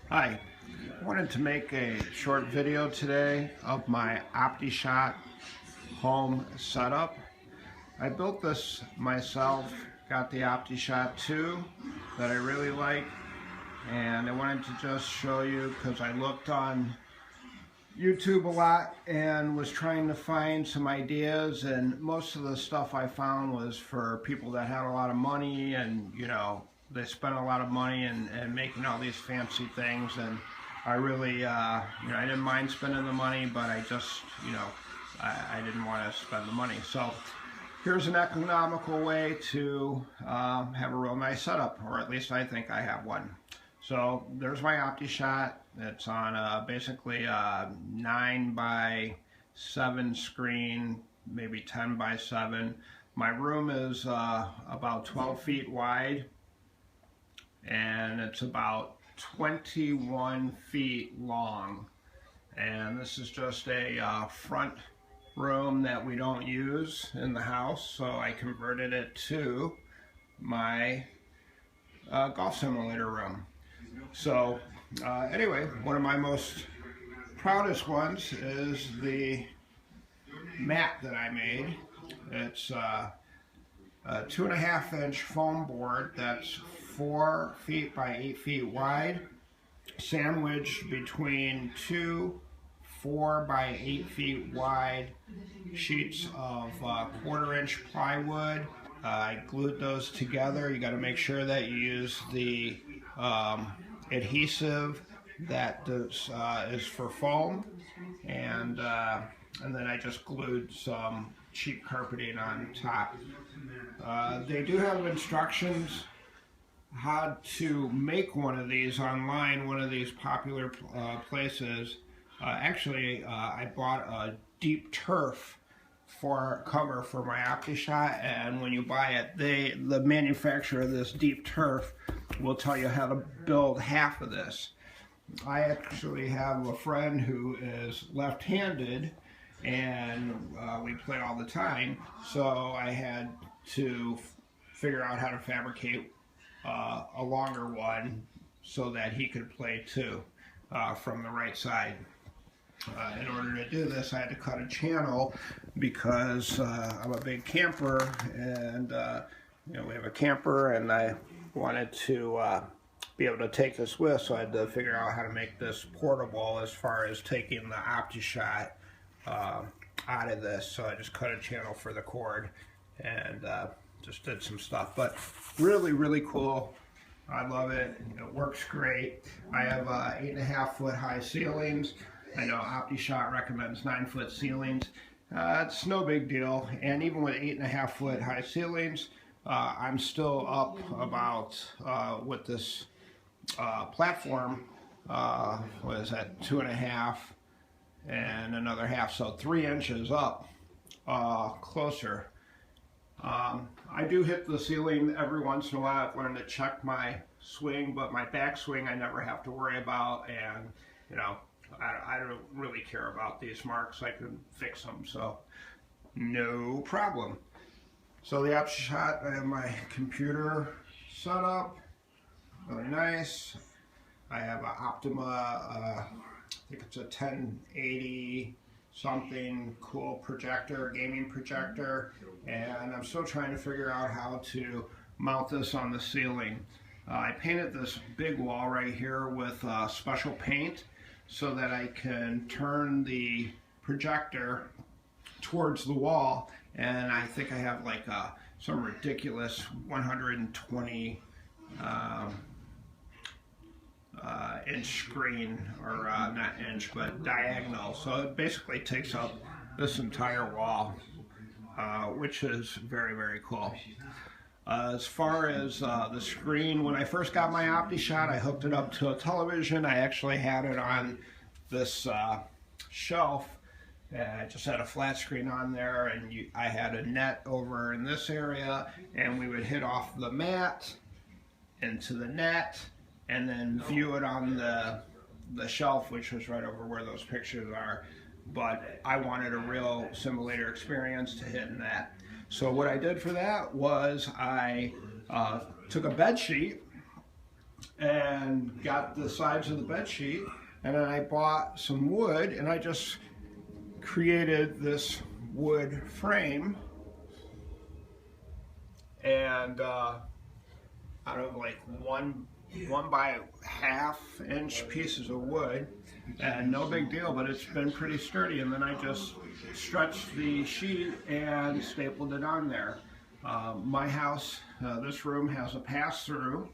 Hi, I wanted to make a short video today of my Optishot home setup. I built this myself, got the Optishot 2 that I really like, and I wanted to just show you because I looked on YouTube a lot and was trying to find some ideas, and most of the stuff I found was for people that had a lot of money and they spent a lot of money and making all these fancy things. And I really I didn't mind spending the money, but I just I didn't want to spend the money. So here's an economical way to have a real nice setup, or at least I think I have one. So there's my Optishot. It's on basically a 9x7 screen, maybe 10x7. My room is about 12 feet wide, and it's about 21 feet long. And this is just a front room that we don't use in the house, so I converted it to my golf simulator room. So anyway, one of my most proudest ones is the mat that I made. It's a 2.5-inch foam board that's 4 feet by 8 feet wide, sandwiched between two 4 by 8 feet wide sheets of 1/4-inch plywood. I glued those together. You got to make sure that you use the adhesive that is for foam, and then I just glued some cheap carpeting on top. They do have instructions how to make one of these online, one of these popular places. Actually, I bought a deep turf for cover for my Optishot, and when you buy it, the manufacturer of this deep turf will tell you how to build half of this. I actually have a friend who is left-handed, and we play all the time, so I had to figure out how to fabricate a longer one so that he could play too from the right side. In order to do this, I had to cut a channel because I'm a big camper, and we have a camper, and I wanted to be able to take this with, so I had to figure out how to make this portable as far as taking the Optishot out of this. So I just cut a channel for the cord and just did some stuff, but really cool. I love it. It works great. I have 8.5-foot high ceilings. I know Optishot recommends 9-foot ceilings. It's no big deal, and even with 8.5-foot high ceilings, I'm still up about with this platform. What is that? 2.5 and another half, so 3 inches up closer. I do hit the ceiling every once in a while. I've learned to check my swing, but my backswing I never have to worry about, and I don't really care about these marks. I can fix them, so no problem. So the Optishot, I have my computer set up, really nice. I have an Optima, I think it's a 1080 something, cool projector, gaming projector, and I'm still trying to figure out how to mount this on the ceiling. I painted this big wall right here with special paint so that I can turn the projector towards the wall, and I think I have like some ridiculous 120 inch screen, or not inch, but diagonal, so it basically takes up this entire wall, which is very cool. As far as the screen, when I first got my Optishot, I hooked it up to a television. I actually had it on this shelf. I just had a flat screen on there, and I had a net over in this area, and we would hit off the mat into the net and then view it on the shelf, which was right over where those pictures are. But I wanted a real simulator experience to hit in that. So what I did for that was I took a bed sheet and got the sides of the bed sheet, and then I bought some wood and I just created this wood frame, and out of like one by half inch pieces of wood, and no big deal, but it's been pretty sturdy. And then I just stretched the sheet and stapled it on there. My house, this room has a pass-through,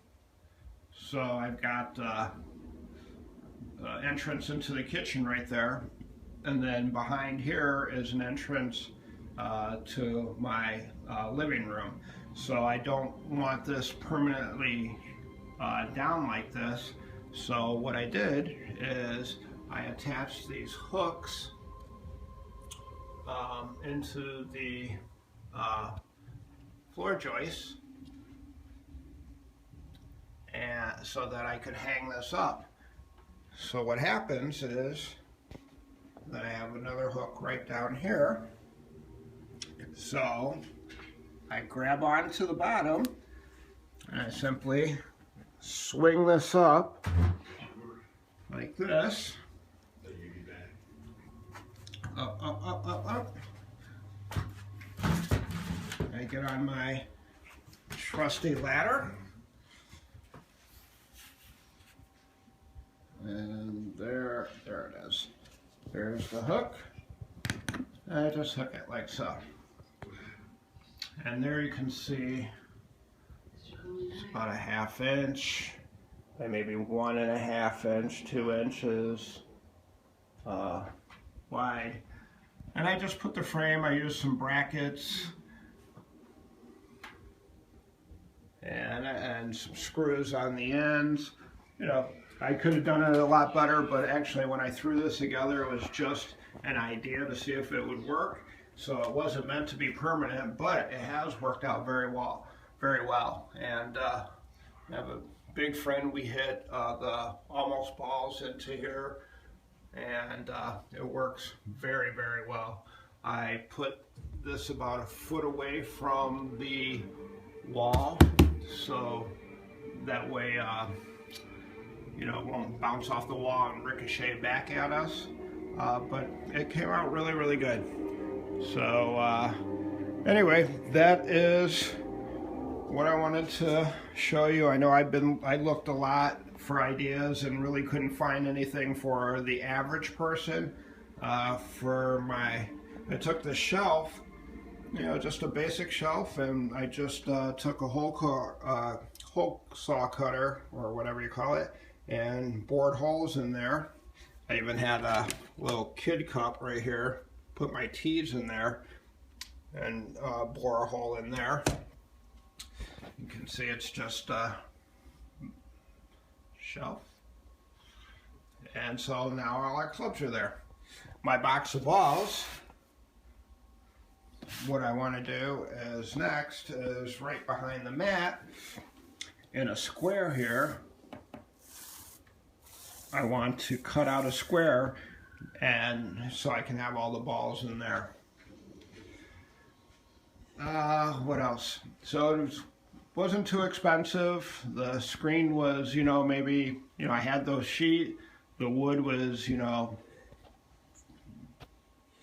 so I've got entrance into the kitchen right there, and then behind here is an entrance to my living room. So I don't want this permanently down like this. So what I did is I attached these hooks into the floor joists, and so that I could hang this up. So what happens is that I have another hook right down here. So I grab onto the bottom and I simply swing this up like this. Up, up, up, up, up. I get on my trusty ladder. And there it is. There's the hook. I just hook it like so. And there you can see it's about a half inch, by maybe 1.5 inch, 2 inches wide. And I just put the frame, I used some brackets and some screws on the ends. You know, I could have done it a lot better, but actually when I threw this together, it was just an idea to see if it would work. So it wasn't meant to be permanent, but it has worked out very well. And I have a big friend. We hit the almost balls into here, and it works very, very well. I put this about a foot away from the wall, so that way you know, it won't bounce off the wall and ricochet back at us. But it came out really, really good. So anyway, that is what I wanted to show you. I know I looked a lot for ideas and really couldn't find anything for the average person. I took the shelf, you know, just a basic shelf, and I just took a hole saw cutter, or whatever you call it, and bored holes in there. I even had a little kid cup right here, put my teas in there, and bore a hole in there. You can see it's just a shelf. And so now all our clips are there. My box of balls, what I want to do is next is right behind the mat in a square here. I want to cut out a square, and so I can have all the balls in there. What else? So it wasn't too expensive. The screen was, you know, maybe, you know, I had those sheet. The wood was, you know,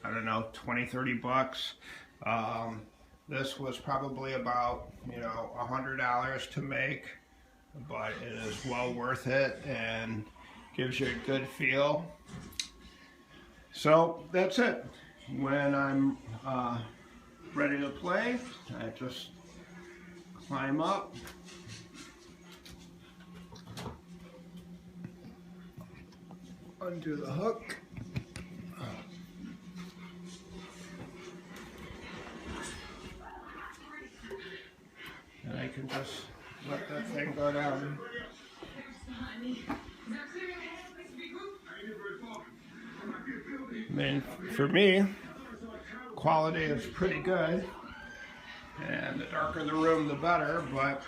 I don't know, 20, 30 bucks. This was probably about, you know, $100 to make, but it is well worth it and gives you a good feel. So that's it. When I'm ready to play, I just climb up, undo the hook, and I can just let that thing go down. I mean, for me, quality is pretty good, and the darker the room, the better, but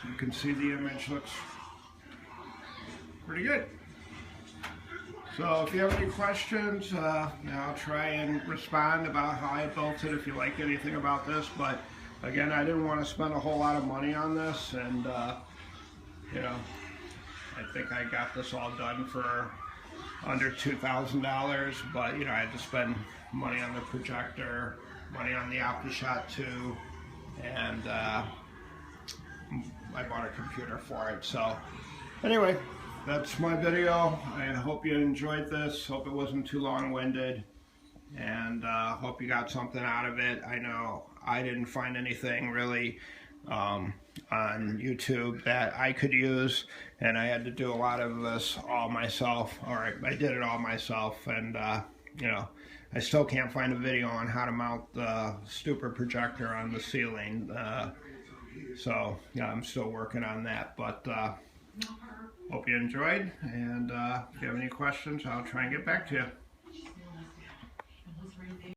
you can see the image looks pretty good. So if you have any questions, I'll try and respond about how I built it if you like anything about this. But again, I didn't want to spend a whole lot of money on this, and you know, I think I got this all done for under $2,000, but you know, I had to spend money on the projector, money on the Optishot 2, and I bought a computer for it. So anyway, that's my video. I hope you enjoyed this. Hope it wasn't too long-winded, and hope you got something out of it. I know I didn't find anything really on YouTube that I could use, and I had to do a lot of this all myself. I did it all myself, and you know, I still can't find a video on how to mount the stupid projector on the ceiling. So yeah, I'm still working on that, but hope you enjoyed, and if you have any questions, I'll try and get back to you.